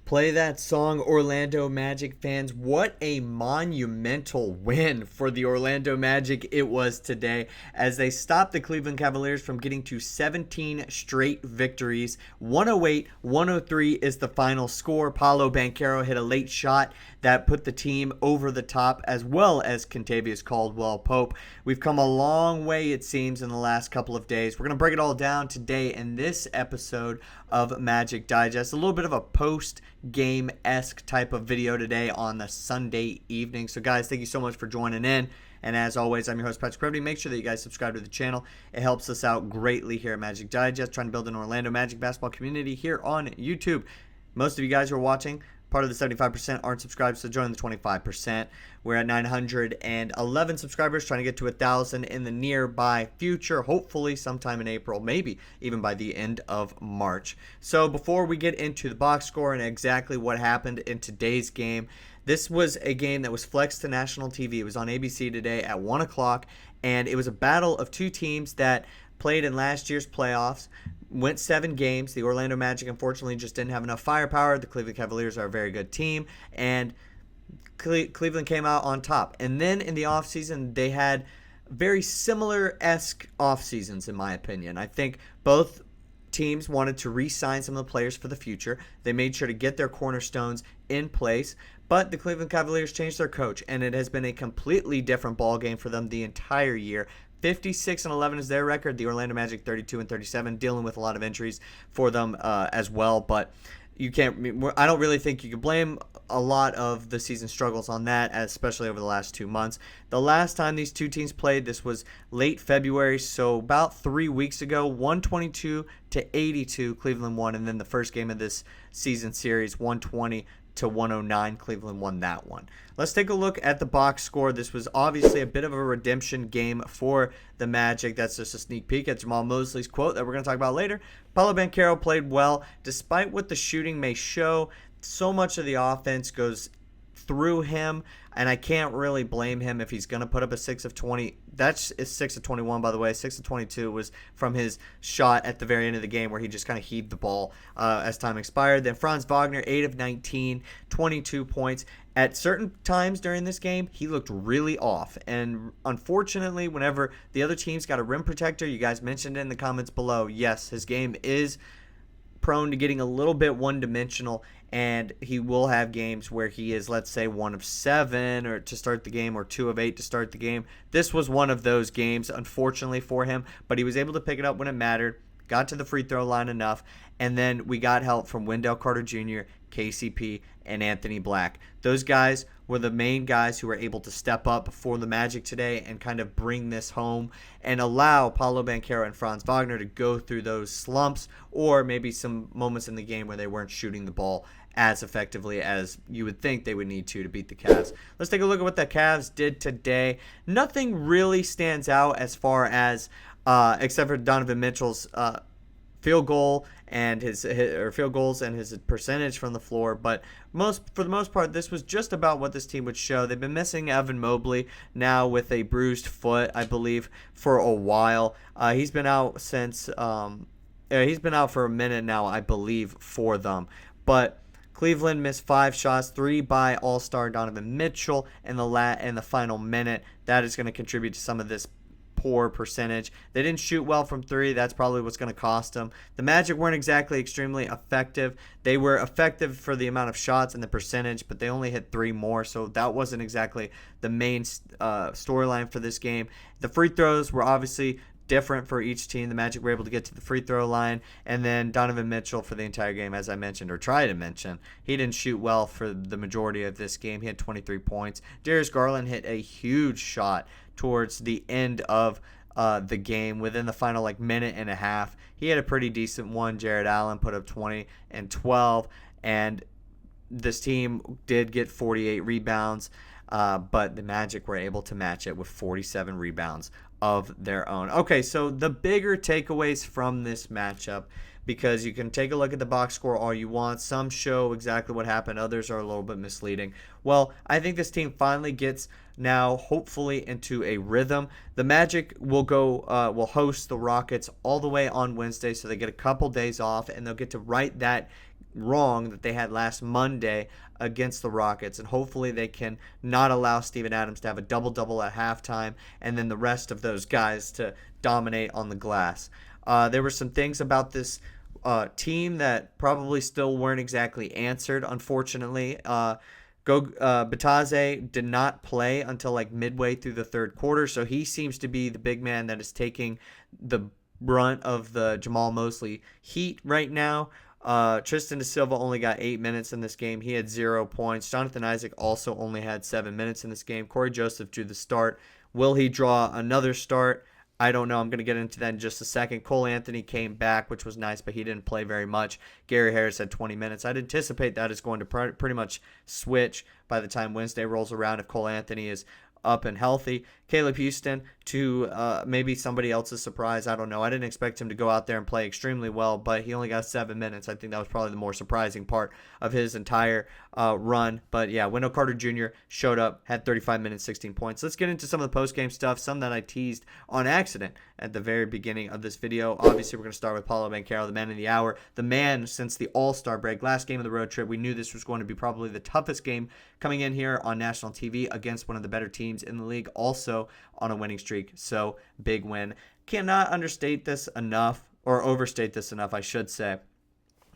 Play that song, Orlando Magic fans. What a monumental win for the Orlando Magic it was today as they stopped the Cleveland Cavaliers from getting to 17 straight victories. 108-103 is the final score. Paolo Banchero hit a late shot that put the team over the top, as well as Kentavious Caldwell-Pope. We've come a long way, it seems, in the last couple of days. We're going to break it all down today in this episode of Magic Digest. A little bit of a post-game-esque type of video today on the Sunday evening. So, guys, thank you so much for joining in. And as always, I'm your host, Patrick Previty. Make sure that you guys subscribe to the channel. It helps us out greatly here at Magic Digest, trying to build an Orlando Magic basketball community here on YouTube. Most of you guys who are watching, part of the 75%, aren't subscribed, so join the 25%. We're at 911 subscribers, trying to get to 1,000 in the nearby future, hopefully sometime in April, maybe even by the end of March. So before we get into the box score and exactly what happened in today's game, this was a game that was flexed to national TV. It was on ABC today at 1 o'clock, and it was a battle of two teams that played in last year's playoffs. Went 7 games. The Orlando Magic, unfortunately, just didn't have enough firepower. The Cleveland Cavaliers are a very good team, and Cleveland came out on top. And then in the offseason, they had very similar-esque offseasons, in my opinion. I think both teams wanted to re-sign some of the players for the future. They made sure to get their cornerstones in place, but the Cleveland Cavaliers changed their coach, and it has been a completely different ball game for them the entire year. 56-11 is their record. The Orlando Magic 32-37, dealing with a lot of injuries for them as well. But you can't. I don't really think you can blame a lot of the season struggles on that, especially over the last 2 months. The last time these two teams played, this was late February, so about 3 weeks ago. 122-82, Cleveland won, and then the first game of this season series, 120-109, Cleveland won that one. Let's take a look at the box score. This was obviously a bit of a redemption game for the Magic. That's just a sneak peek at Jamahl Mosley's quote that we're going to talk about later. Paolo Banchero played well. Despite what the shooting may show, so much of the offense goes through him, and I can't really blame him if he's going to put up a 6 of 20. That's 6 of 21, by the way. 6 of 22 was from his shot at the very end of the game where he just kind of heaved the ball as time expired. Then Franz Wagner, 8 of 19, 22 points. At certain times during this game, he looked really off. And unfortunately, whenever the other team's got a rim protector, you guys mentioned it in the comments below, yes, his game is prone to getting a little bit one-dimensional, and he will have games where he is, let's say, 1 of 7 or to start the game, or 2 of 8 to start the game. This was one of those games, unfortunately for him, but he was able to pick it up when it mattered, got to the free throw line enough, and then we got help from Wendell Carter Jr., KCP, and Anthony Black. Those guys were the main guys who were able to step up for the Magic today and kind of bring this home and allow Paolo Banchero and Franz Wagner to go through those slumps, or maybe some moments in the game where they weren't shooting the ball as effectively as you would think they would need to beat the Cavs. Let's take a look at what the Cavs did today. Nothing really stands out as far as except for Donovan Mitchell's field goal and his field goals and his percentage from the floor, but for the most part, this was just about what this team would show. They've been missing Evan Mobley now with a bruised foot, I believe, for a while. He's been out since he's been out for a minute now, I believe, for them. But Cleveland missed 5 shots, 3 by All-Star Donovan Mitchell in the final minute. That is going to contribute to some of this poor percentage. They didn't shoot well from 3. That's probably what's going to cost them. The Magic weren't exactly extremely effective. They were effective for the amount of shots and the percentage, but they only hit 3 more, so that wasn't exactly the main storyline for this game. The free throws were obviously different for each team. The Magic were able to get to the free throw line, and then Donovan Mitchell for the entire game, as I mentioned, or tried to mention, he didn't shoot well for the majority of this game. He had 23 points. Darius Garland hit a huge shot towards the end of the game, within the final minute and a half. He had a pretty decent one. Jared Allen put up 20 and 12, and this team did get 48 rebounds, but the Magic were able to match it with 47 rebounds of their own. Okay, so the bigger takeaways from this matchup, because you can take a look at the box score all you want. Some show exactly what happened. Others are a little bit misleading. Well, I think this team finally gets now hopefully into a rhythm. The Magic will host the Rockets all the way on Wednesday, so they get a couple days off, and they'll get to right that wrong that they had last Monday against the Rockets, and hopefully they can not allow Steven Adams to have a double-double at halftime and then the rest of those guys to dominate on the glass. There were some things about this team that probably still weren't exactly answered, unfortunately. Bataze did not play until like midway through the third quarter, so he seems to be the big man that is taking the brunt of the Jamahl Mosley heat right now. Tristan da Silva only got 8 minutes in this game. He had 0 points. Jonathan Isaac also only had 7 minutes in this game. Corey Joseph drew the start. Will he draw another start? I don't know. I'm going to get into that in just a second. Cole Anthony came back, which was nice, but he didn't play very much. Gary Harris had 20 minutes. I'd anticipate that is going to pretty much switch by the time Wednesday rolls around if Cole Anthony is up and healthy. Caleb Houston, to maybe somebody else's surprise, I don't know. I didn't expect him to go out there and play extremely well, but he only got 7 minutes. I think that was probably the more surprising part of his entire run. But yeah, Wendell Carter Jr. showed up, had 35 minutes, 16 points. Let's get into some of the post-game stuff, some that I teased on accident at the very beginning of this video. Obviously, we're going to start with Paolo Banchero, the man of the hour, the man since the All-Star break. Last game of the road trip, we knew this was going to be probably the toughest game coming in here on national TV against one of the better teams in the league, also on a winning streak. So big win. Cannot understate this enough, or overstate this enough, I should say.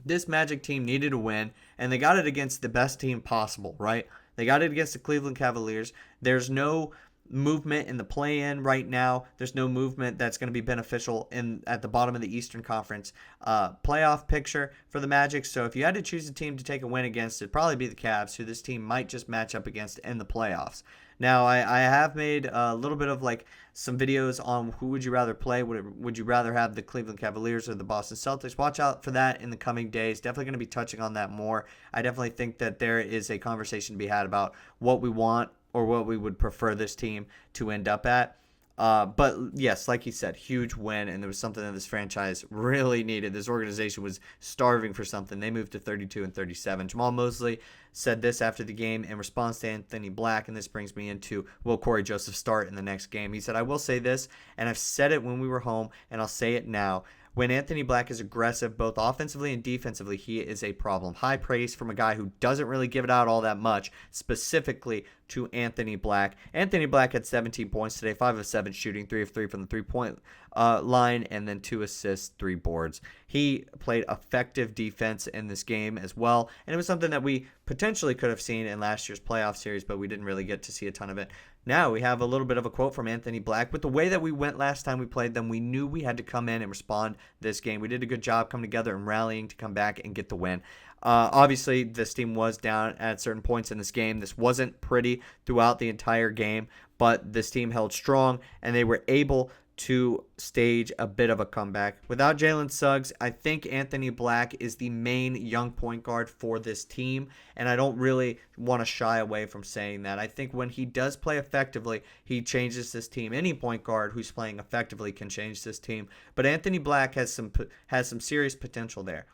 This Magic team needed a win, and they got it against the best team possible, right? They got it against the Cleveland Cavaliers. There's no movement in the play-in right now. There's no movement that's going to be beneficial at the bottom of the Eastern Conference playoff picture for the Magic. So if you had to choose a team to take a win against, it'd probably be the Cavs, who this team might just match up against in the playoffs. Now, I have made a little bit of like some videos on who would you rather play. Would you rather have the Cleveland Cavaliers or the Boston Celtics? Watch out for that in the coming days. Definitely going to be touching on that more. I definitely think that there is a conversation to be had about what we want or what we would prefer this team to end up at. But yes, like you said, huge win, and there was something that this franchise really needed. This organization was starving for something. They moved to 32-37. Jamahl Mosley said this after the game in response to Anthony Black, and this brings me into, will Corey Joseph start in the next game? He said, I will say this, and I've said it when we were home, and I'll say it now. When Anthony Black is aggressive, both offensively and defensively, he is a problem. High praise from a guy who doesn't really give it out all that much, specifically to Anthony Black. Anthony Black had 17 points today, 5 of 7 shooting, 3 of 3 from the three-point line, and then 2 assists, 3 boards. He played effective defense in this game as well, and it was something that we potentially could have seen in last year's playoff series, but we didn't really get to see a ton of it. Now we have a little bit of a quote from Anthony Black. With the way that we went last time we played them, we knew we had to come in and respond this game. We did a good job coming together and rallying to come back and get the win. Obviously, this team was down at certain points in this game. This wasn't pretty throughout the entire game, but this team held strong, and they were able to stage a bit of a comeback. Without Jalen Suggs, I think Anthony Black is the main young point guard for this team, and I don't really want to shy away from saying that. I think when he does play effectively, he changes this team. Any point guard who's playing effectively can change this team, but Anthony Black has some serious potential there.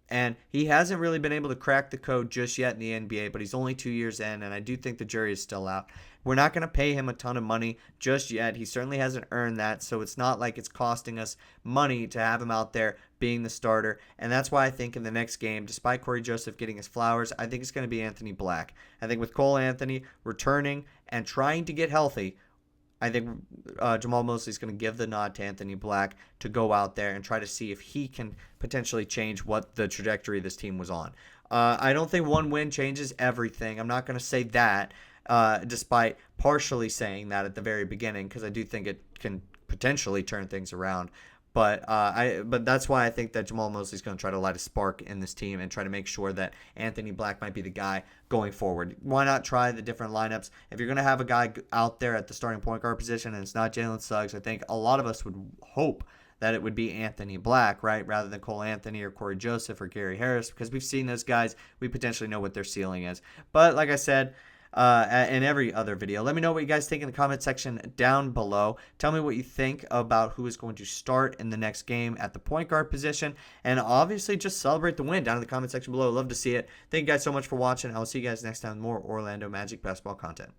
And he hasn't really been able to crack the code just yet in the NBA, but he's only 2 years in, and I do think the jury is still out. We're not going to pay him a ton of money just yet. He certainly hasn't earned that, so it's not like it's costing us money to have him out there being the starter. And that's why I think in the next game, despite Corey Joseph getting his flowers, I think it's going to be Anthony Black. I think with Cole Anthony returning and trying to get healthy, I think Jamahl Mosley is going to give the nod to Anthony Black to go out there and try to see if he can potentially change what the trajectory of this team was on. I don't think one win changes everything. I'm not going to say that, despite partially saying that at the very beginning, because I do think it can potentially turn things around. But that's why I think that Jamahl Mosley is going to try to light a spark in this team and try to make sure that Anthony Black might be the guy going forward. Why not try the different lineups? If you're going to have a guy out there at the starting point guard position and it's not Jalen Suggs, I think a lot of us would hope that it would be Anthony Black, right, rather than Cole Anthony or Corey Joseph or Gary Harris, because we've seen those guys. We potentially know what their ceiling is. But like I said, in every other video, let me know what you guys think in the comment section down below. Tell me what you think about who is going to start in the next game at the point guard position, and obviously just celebrate the win down in the comment section below. Love to see it. Thank you guys so much for watching. I will see you guys next time with more Orlando Magic basketball content.